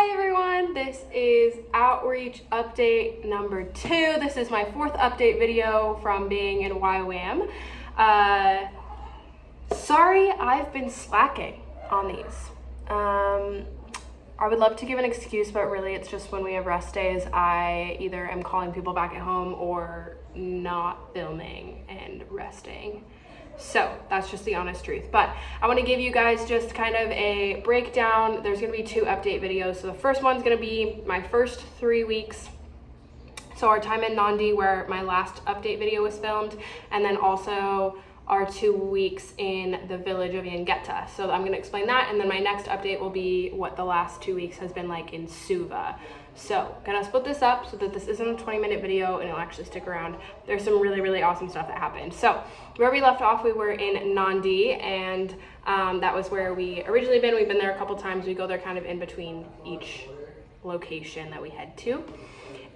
Hi everyone, this is Outreach Update number 2. This is my 4th update video from being in YWAM. Sorry, I've been slacking on these. I would love to give an excuse, but really it's just when we have rest days, I either am calling people back at home or not filming and resting. So that's just the honest truth. But I want to give you guys just kind of a breakdown. There's going to be 2 update videos. So the first one's going to be my first 3 weeks. So our time in Nandi, where my last update video was filmed, and then also our 2 weeks in the village of Yangeta. So I'm going to explain that, and then my next update will be what the last 2 weeks has been like in Suva. So gonna split this up so that this isn't a 20-minute video and it'll actually stick around. There's some really awesome stuff that happened. So where we left off, we were in Nandi, and that was where we originally been. We've been there a couple times. We go there kind of in between each location that we head to.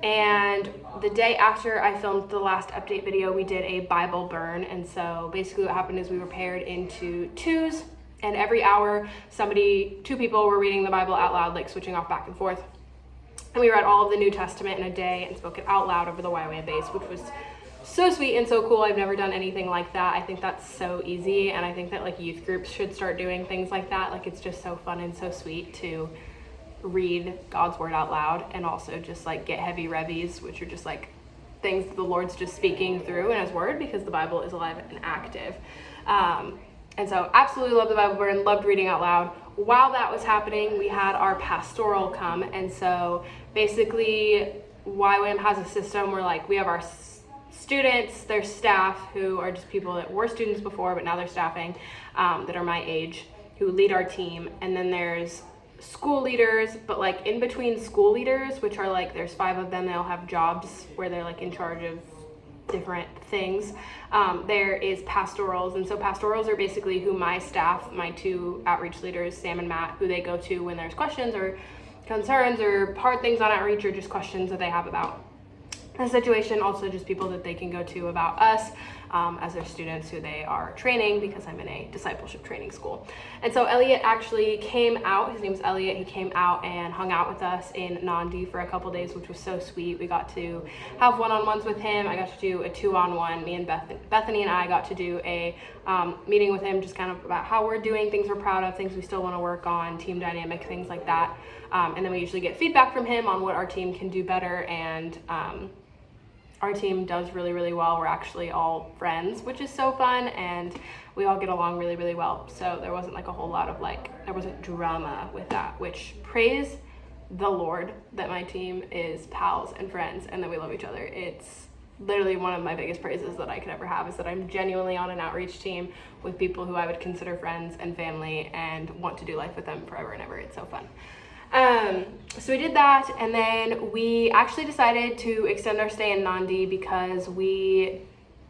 And the day after I filmed the last update video, we did a Bible burn. And so basically what happened is we were paired into twos, and every hour 2 people were reading the Bible out loud, like switching off back and forth. And we read all of the New Testament in a day and spoke it out loud over the YWAM base, which was so sweet and so cool. I've never done anything like that. I think that's so easy, and I think that like youth groups should start doing things like that. Like it's just so fun and so sweet to read God's word out loud, and also just like get heavy revies, which are just like things that the Lord's just speaking through in his word, because the Bible is alive and active. And so absolutely loved the Bible burn, loved reading out loud. While that was happening, we had our pastoral come. And so basically YWAM has a system where like we have our students, their staff, who are just people that were students before, but now they're staffing, that are my age, who lead our team. And then there's school leaders, but like in between school leaders, which are like, there's 5 of them, they all have jobs where they're like in charge of different things. There is pastorals, and so pastorals are basically who my staff, my 2 outreach leaders, Sam and Matt, who they go to when there's questions or concerns or hard things on outreach, or just questions that they have about the situation. Also just people that they can go to about us as their students who they are training, because I'm in a discipleship training school. And so Elliot actually came out, his name's Elliot, he came out and hung out with us in Nandi for a couple days, which was so sweet. We got to have one-on-ones with him. I got to do a 2-on-1. Me and Bethany and I got to do a meeting with him, just kind of about how we're doing, things we're proud of, things we still want to work on, team dynamic, things like that. And then we usually get feedback from him on what our team can do better, and our team does really well. We're actually all friends, which is so fun, and we all get along really well. So there wasn't like a whole lot of there wasn't drama with that, which praise the Lord that my team is pals and friends and that we love each other. It's literally one of my biggest praises that I could ever have, is that I'm genuinely on an outreach team with people who I would consider friends and family and want to do life with them forever and ever. It's so fun. So we did that, and then we actually decided to extend our stay in Nandi because we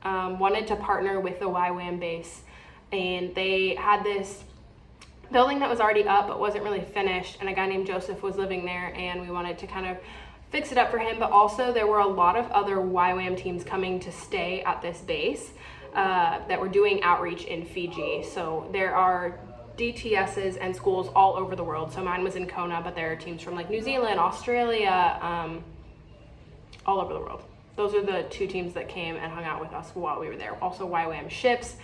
wanted to partner with the YWAM base, and they had this building that was already up but wasn't really finished, and a guy named Joseph was living there, and we wanted to kind of fix it up for him. But also there were a lot of other YWAM teams coming to stay at this base that were doing outreach in Fiji. So there are DTSs and schools all over the world. So mine was in Kona, but there are teams from like New Zealand, Australia, all over the world. Those are the 2 teams that came and hung out with us while we were there. Also YWAM ships.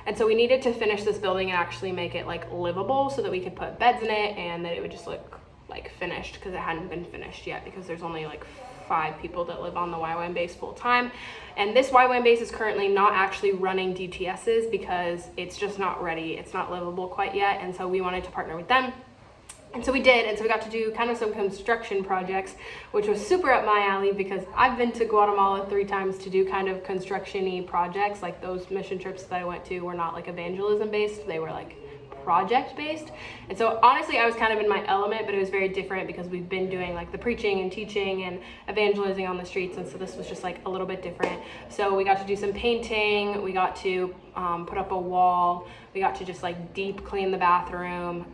And so we needed to finish this building and actually make it like livable so that we could put beds in it and that it would just look like finished, because it hadn't been finished yet, because there's only like 5 people that live on the YWAM base full time. And this YWAM base is currently not actually running DTSs because it's just not ready. It's not livable quite yet. And so we wanted to partner with them. And so we did. And so we got to do kind of some construction projects, which was super up my alley, because I've been to Guatemala 3 times to do kind of construction-y projects. Like those mission trips that I went to were not like evangelism based. They were like project based. And so honestly I was kind of in my element, but it was very different because we've been doing like the preaching and teaching and evangelizing on the streets, and so this was just like a little bit different. So we got to do some painting, we got to put up a wall, we got to just like deep clean the bathroom,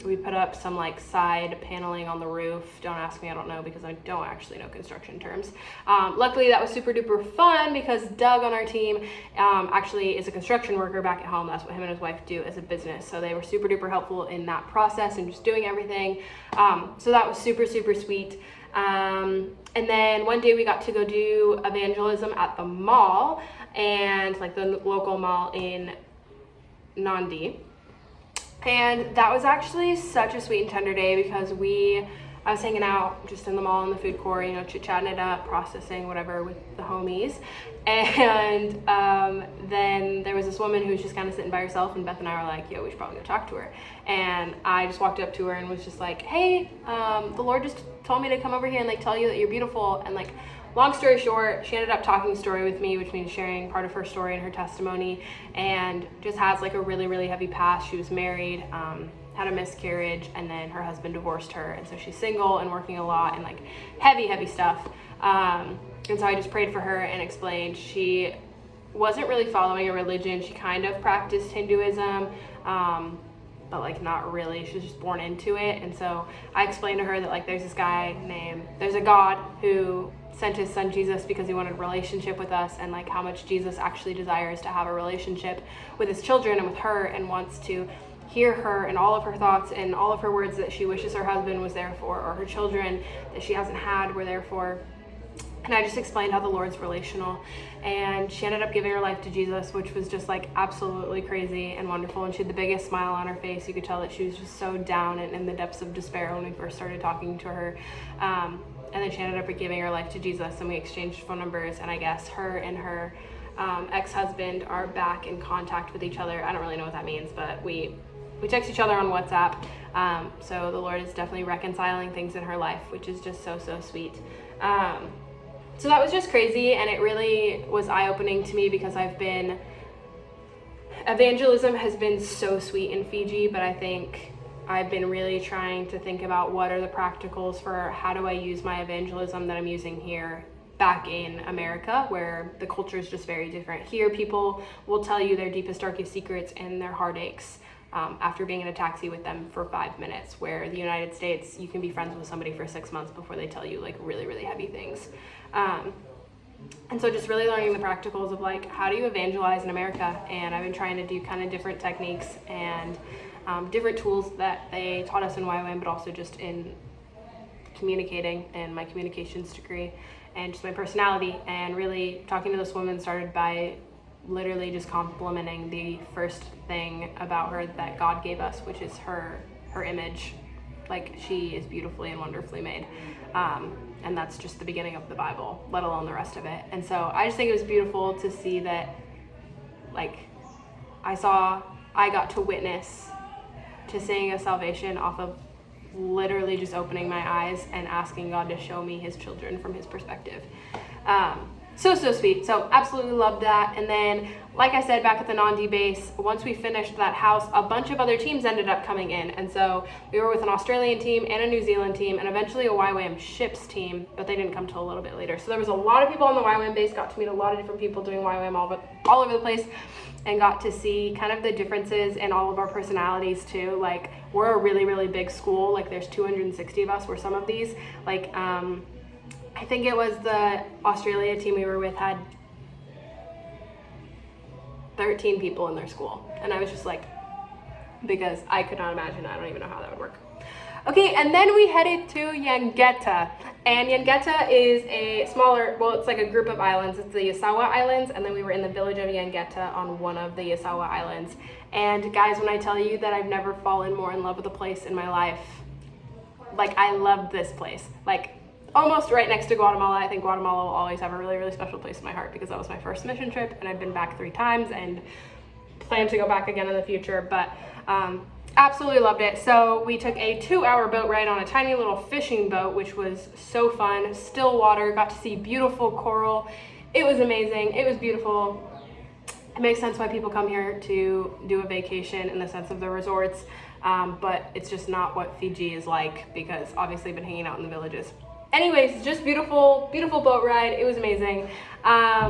We put up some like side paneling on the roof. Don't ask me, I don't know, because I don't actually know construction terms. Luckily that was super duper fun because Doug on our team actually is a construction worker back at home. That's what him and his wife do as a business. So they were super duper helpful in that process and just doing everything. So that was super, super sweet. And then one day we got to go do evangelism at the mall, and like the local mall in Nandi. And that was actually such a sweet and tender day because I was hanging out just in the mall in the food court, you know, chit-chatting it up, processing whatever with the homies. And then there was this woman who was just kind of sitting by herself, and Beth and I were like, yo, we should probably go talk to her. And I just walked up to her and was just like, hey, the Lord just told me to come over here and like tell you that you're beautiful. And like, long story short, she ended up talking a story with me, which means sharing part of her story and her testimony, and just has like a really, really heavy past. She was married, had a miscarriage, and then her husband divorced her, and so she's single and working a lot and like heavy stuff. And so I just prayed for her and explained she wasn't really following a religion. She kind of practiced Hinduism, but like not really. She was just born into it. And so I explained to her that like there's a God who sent his son Jesus because he wanted a relationship with us, and like how much Jesus actually desires to have a relationship with his children and with her, and wants to hear her and all of her thoughts and all of her words that she wishes her husband was there for, or her children that she hasn't had were there for. And I just explained how the Lord's relational, and she ended up giving her life to Jesus, which was just like absolutely crazy and wonderful. And she had the biggest smile on her face. You could tell that she was just so down and in the depths of despair when we first started talking to her. And then she ended up giving her life to Jesus, and we exchanged phone numbers, and I guess her and her ex-husband are back in contact with each other. I don't really know what that means, but we text each other on WhatsApp. So the Lord is definitely reconciling things in her life, which is just so sweet. So that was just crazy, and it really was eye-opening to me because evangelism has been so sweet in Fiji, but I think I've been really trying to think about what are the practicals for how do I use my evangelism that I'm using here back in America, where the culture is just very different. Here, people will tell you their deepest, darkest secrets and their heartaches after being in a taxi with them for 5 minutes, where in the United States, you can be friends with somebody for 6 months before they tell you like really, really heavy things. And so just really learning the practicals of like, how do you evangelize in America? And I've been trying to do kind of different techniques and different tools that they taught us in YWAM, but also just in communicating and my communications degree and just my personality. And really talking to this woman started by literally just complimenting the first thing about her that God gave us, which is her image. Like, she is beautifully and wonderfully made. And that's just the beginning of the Bible, let alone the rest of it. And so I just think it was beautiful to see that, like, I got to witness to seeing a salvation off of literally just opening my eyes and asking God to show me his children from his perspective. So sweet. So absolutely loved that. And then, like I said, back at the Nandi base, once we finished that house, a bunch of other teams ended up coming in. And so we were with an Australian team and a New Zealand team and eventually a YWAM ships team, but they didn't come till a little bit later. So there was a lot of people on the YWAM base, got to meet a lot of different people doing YWAM all over the place, and got to see kind of the differences in all of our personalities too. Like, we're a really, really big school. Like, there's 260 of us were some of these. Like, I think it was the Australia team we were with had 13 people in their school. And I was just like, because I could not imagine, I don't even know how that would work. Okay, and then we headed to Yangeta. And Yangeta is a smaller, well, it's like a group of islands. It's the Yasawa Islands, and then we were in the village of Yangeta on one of the Yasawa Islands. And guys, when I tell you that I've never fallen more in love with a place in my life, like, I loved this place. Like, almost right next to Guatemala. I think Guatemala will always have a really, really special place in my heart because that was my first mission trip, and I've been back 3 times and plan to go back again in the future, but absolutely loved it. So we took a 2-hour boat ride on a tiny little fishing boat, which was so fun. Still water, got to see beautiful coral. It was amazing. It was beautiful. It makes sense why people come here to do a vacation in the sense of the resorts, but it's just not what Fiji is like, because obviously I've been hanging out in the villages. Anyways, just beautiful, beautiful boat ride. It was amazing.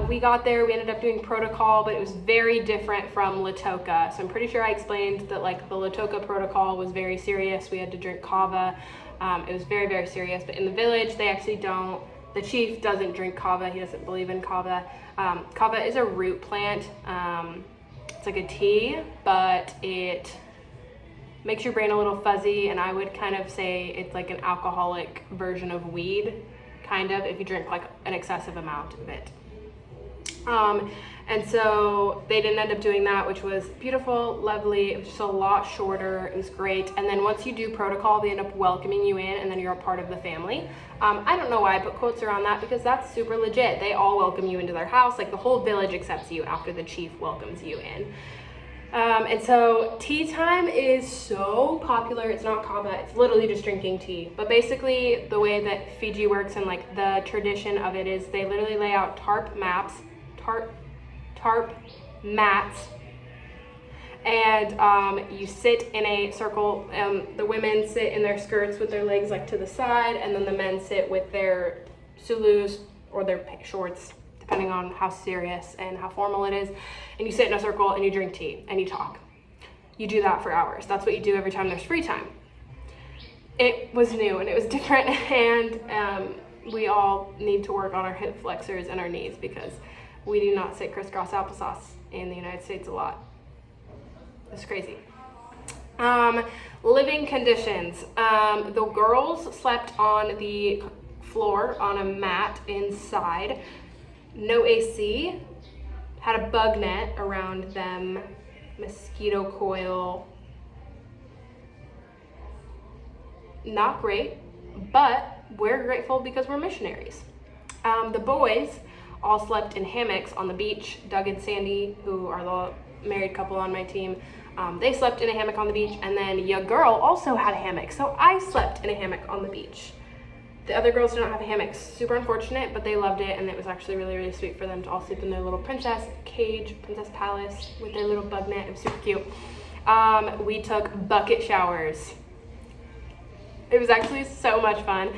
We got there, we ended up doing protocol, but it was very different from Latoka. So I'm pretty sure I explained that like the Latoka protocol was very serious. We had to drink kava. It was very, very serious. But in the village, they actually don't, the chief doesn't drink kava. He doesn't believe in kava. Kava is a root plant. It's like a tea, but it makes your brain a little fuzzy, and I would kind of say it's like an alcoholic version of weed, kind of, if you drink like an excessive amount of it. And so they didn't end up doing that, which was beautiful, lovely. It was just a lot shorter. It was great. And then once you do protocol, they end up welcoming you in, and then you're a part of the family. I don't know why I put quotes around that, because that's super legit. They all welcome you into their house. Like the whole village accepts you after the chief welcomes you in. And so tea time is so popular. It's not kava, it's literally just drinking tea. But basically the way that Fiji works and like the tradition of it is they literally lay out tarp mats, and you sit in a circle. The women sit in their skirts with their legs like to the side, and then the men sit with their sulus or their shorts, depending on how serious and how formal it is. And you sit in a circle and you drink tea and you talk. You do that for hours. That's what you do every time there's free time. It was new and it was different, and we all need to work on our hip flexors and our knees, because we do not sit crisscross applesauce in the United States a lot. It's crazy. Living conditions. The girls slept on the floor on a mat inside. No AC. Had a bug net around them. Mosquito coil. Not great, but we're grateful because we're missionaries. The boys all slept in hammocks on the beach. Doug and Sandy, who are the married couple on my team, they slept in a hammock on the beach, and then your girl also had a hammock, so I slept in a hammock on the beach. The other girls did not have hammocks. Super unfortunate, but they loved it, and it was actually really, really sweet for them to all sleep in their little princess cage, princess palace, with their little bug net. It was super cute. We took bucket showers. It was actually so much fun.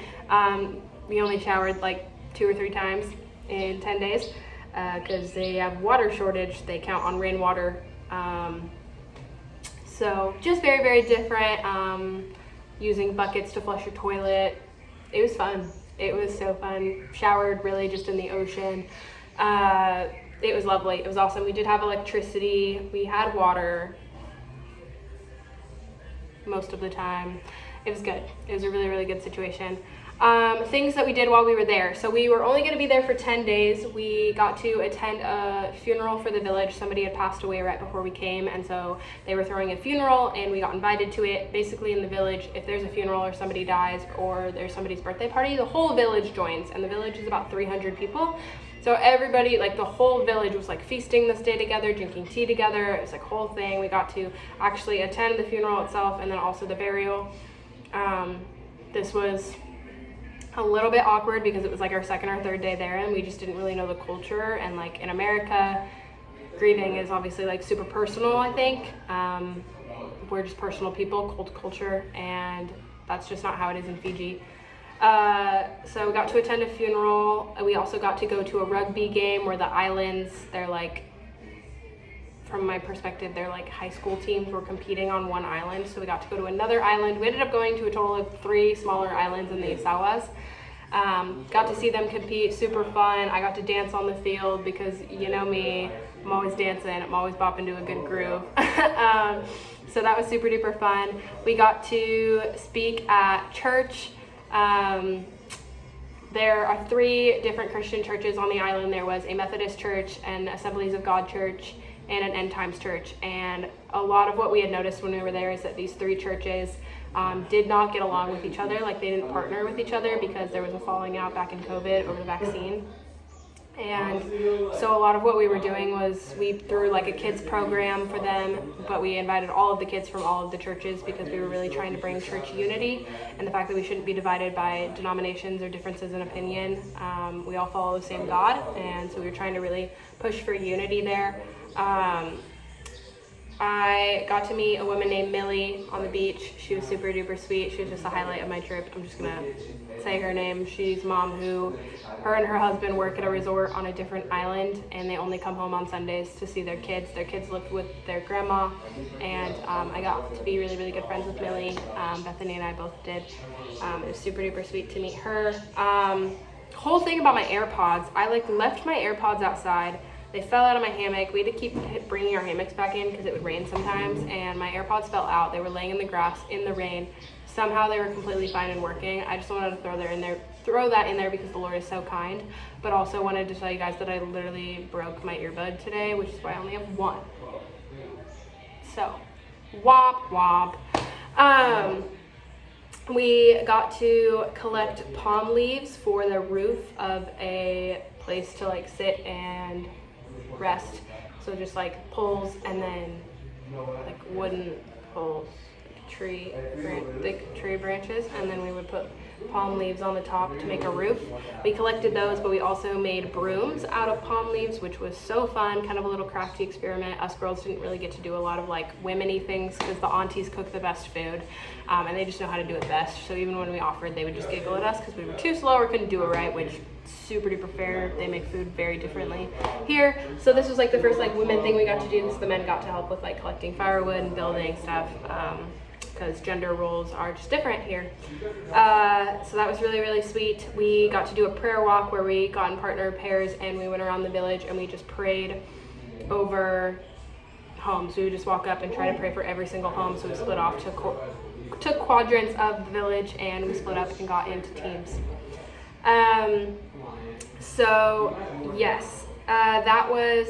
We only showered like 2 or 3 times in 10 days because they have water shortage. They count on rainwater. So just very, very different. Using buckets to flush your toilet. It was fun. It was so fun. Showered really just in the ocean. It was lovely. It was awesome. We did have electricity. We had water most of the time. It was good. It was a really, really good situation. Things that we did while we were there. So we were only going to be there for 10 days. We got to attend a funeral for the village. Somebody had passed away right before we came, and so they were throwing a funeral, and we got invited to it. Basically in the village, if there's a funeral or somebody dies or there's somebody's birthday party, the whole village joins, and the village is about 300 people. So everybody, like the whole village was like feasting this day together, drinking tea together. It was like a whole thing. We got to actually attend the funeral itself and then also the burial. This was a little bit awkward because it was like our 2nd or 3rd day there, and we just didn't really know the culture. And like in America, grieving is obviously like super personal, I think. We're just personal people, cold culture, and that's just not how it is in Fiji. So we got to attend a funeral. We also got to go to a rugby game where the islands, they're like, from my perspective, they're like high school teams were competing on one island. So we got to go to another island. We ended up going to a total of 3 smaller islands in the Isawas. Got to see them compete, super fun. I got to dance on the field because you know me, I'm always dancing, I'm always bopping to a good groove. So that was super duper fun. We got to speak at church. There are 3 different Christian churches on the island. There was a Methodist church, an Assemblies of God church, and an End Times church. And a lot of what we had noticed when we were there is that these 3 churches did not get along with each other. Like they didn't partner with each other because there was a falling out back in COVID over the vaccine. And so a lot of what we were doing was we threw like a kids program for them, but we invited all of the kids from all of the churches because we were really trying to bring church unity and the fact that we shouldn't be divided by denominations or differences in opinion. We all follow the same God, and so we were trying to really push for unity there. I got to meet a woman named Millie on the beach. She was super duper sweet. She was just a highlight of my trip. I'm just gonna say her name. She's a mom who, her and her husband work at a resort on a different island, and they only come home on Sundays to see their kids. Their kids lived with their grandma, and I got to be really, really good friends with Millie. Bethany and I both did. It was super duper sweet to meet her. Whole thing about my AirPods, I left my AirPods outside. They fell out of my hammock. We had to keep bringing our hammocks back in because it would rain sometimes, and my AirPods fell out. They were laying in the grass in the rain. Somehow they were completely fine and working. I just wanted to throw that in there because the Lord is so kind, but also wanted to tell you guys that I literally broke my earbud today, which is why I only have one. So, womp womp. We got to collect palm leaves for the roof of a place to like sit and rest. So just like poles and then like wooden poles, thick tree branches, and then we would put palm leaves on the top to make a roof. We collected those, but we also made brooms out of palm leaves, which was so fun, kind of a little crafty experiment. Us girls didn't really get to do a lot of like women-y things because the aunties cook the best food, and they just know how to do it best. So even when we offered, they would just giggle at us because we were too slow or couldn't do it right, which super duper fair. They make food very differently here. So this was like the first like women thing we got to do. This, the men got to help with like collecting firewood and building stuff, because gender roles are just different here. So that was really, really sweet. We got to do a prayer walk where we got in partner pairs and we went around the village and we just prayed over homes. We would just walk up and try to pray for every single home. So we split off to quadrants of the village, and we split up and got into teams. So yes, that was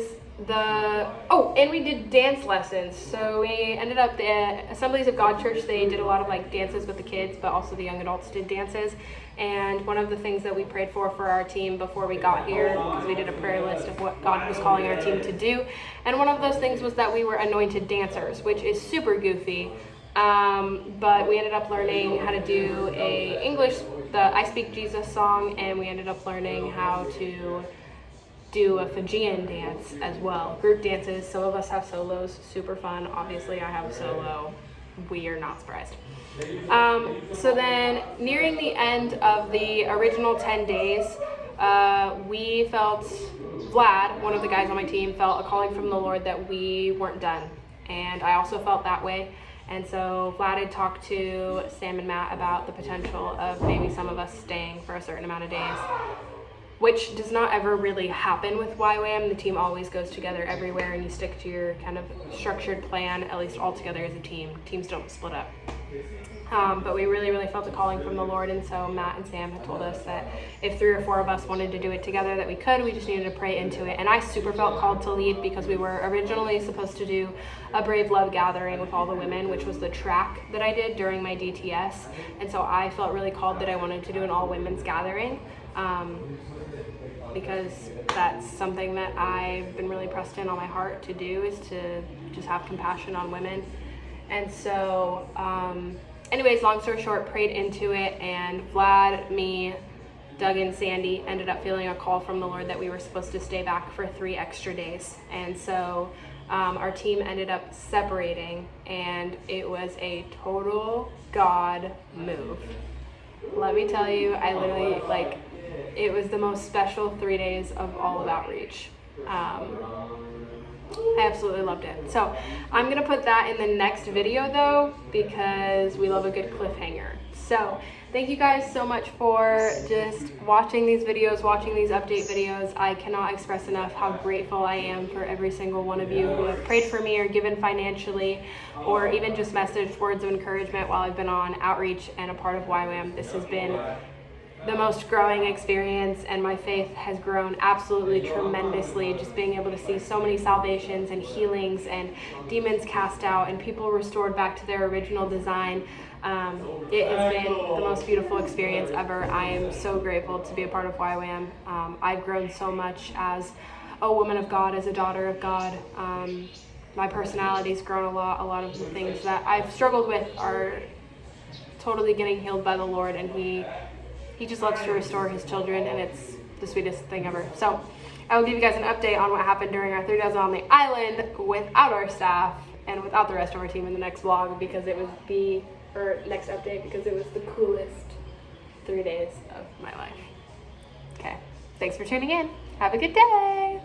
and we did dance lessons. So we ended up, the Assemblies of God Church, they did a lot of like dances with the kids, but also the young adults did dances. And one of the things that we prayed for our team before we got here, because we did a prayer list of what God was calling our team to do, and one of those things was that we were anointed dancers, which is super goofy. But we ended up learning how to do the I Speak Jesus song, and we ended up learning how to do a Fijian dance as well. Group dances, some of us have solos, super fun. Obviously I have a solo, we are not surprised. So then nearing the end of the original 10 days, we felt, Vlad, one of the guys on my team, felt a calling from the Lord that we weren't done. And I also felt that way. And so Vlad had talked to Sam and Matt about the potential of maybe some of us staying for a certain amount of days, which does not ever really happen with YWAM. The team always goes together everywhere, and you stick to your kind of structured plan, at least all together as a team. Teams don't split up. But we really, really felt a calling from the Lord, and so Matt and Sam had told us that if 3 or 4 of us wanted to do it together, that we could. We just needed to pray into it. And I super felt called to lead because we were originally supposed to do a Brave Love gathering with all the women, which was the track that I did during my DTS. And so I felt really called that I wanted to do an all-women's gathering, because that's something that I've been really pressed in on my heart to do, is to just have compassion on women. And so, anyways, long story short, prayed into it, and Vlad, me, Doug, and Sandy ended up feeling a call from the Lord that we were supposed to stay back for 3 extra days. And so our team ended up separating, and it was a total God move. Let me tell you, I literally, it was the most special 3 days of all of outreach. I absolutely loved it. So I'm going to put that in the next video though, because we love a good cliffhanger. So thank you guys so much for just watching these videos, watching these update videos. I cannot express enough how grateful I am for every single one of you who have prayed for me or given financially, or even just messaged words of encouragement while I've been on outreach and a part of YWAM. This has been the most growing experience, and my faith has grown absolutely tremendously, just being able to see so many salvations and healings and demons cast out and people restored back to their original design. It has been the most beautiful experience ever. I am so grateful to be a part of YWAM. I've grown so much as a woman of God, as a daughter of God. My personality's grown a lot. A lot of the things that I've struggled with are totally getting healed by the Lord, and He just loves to restore his children, and it's the sweetest thing ever. So I will give you guys an update on what happened during our 3 days on the island without our staff and without the rest of our team in the next vlog because it was next update because it was the coolest 3 days of my life. Okay, thanks for tuning in. Have a good day.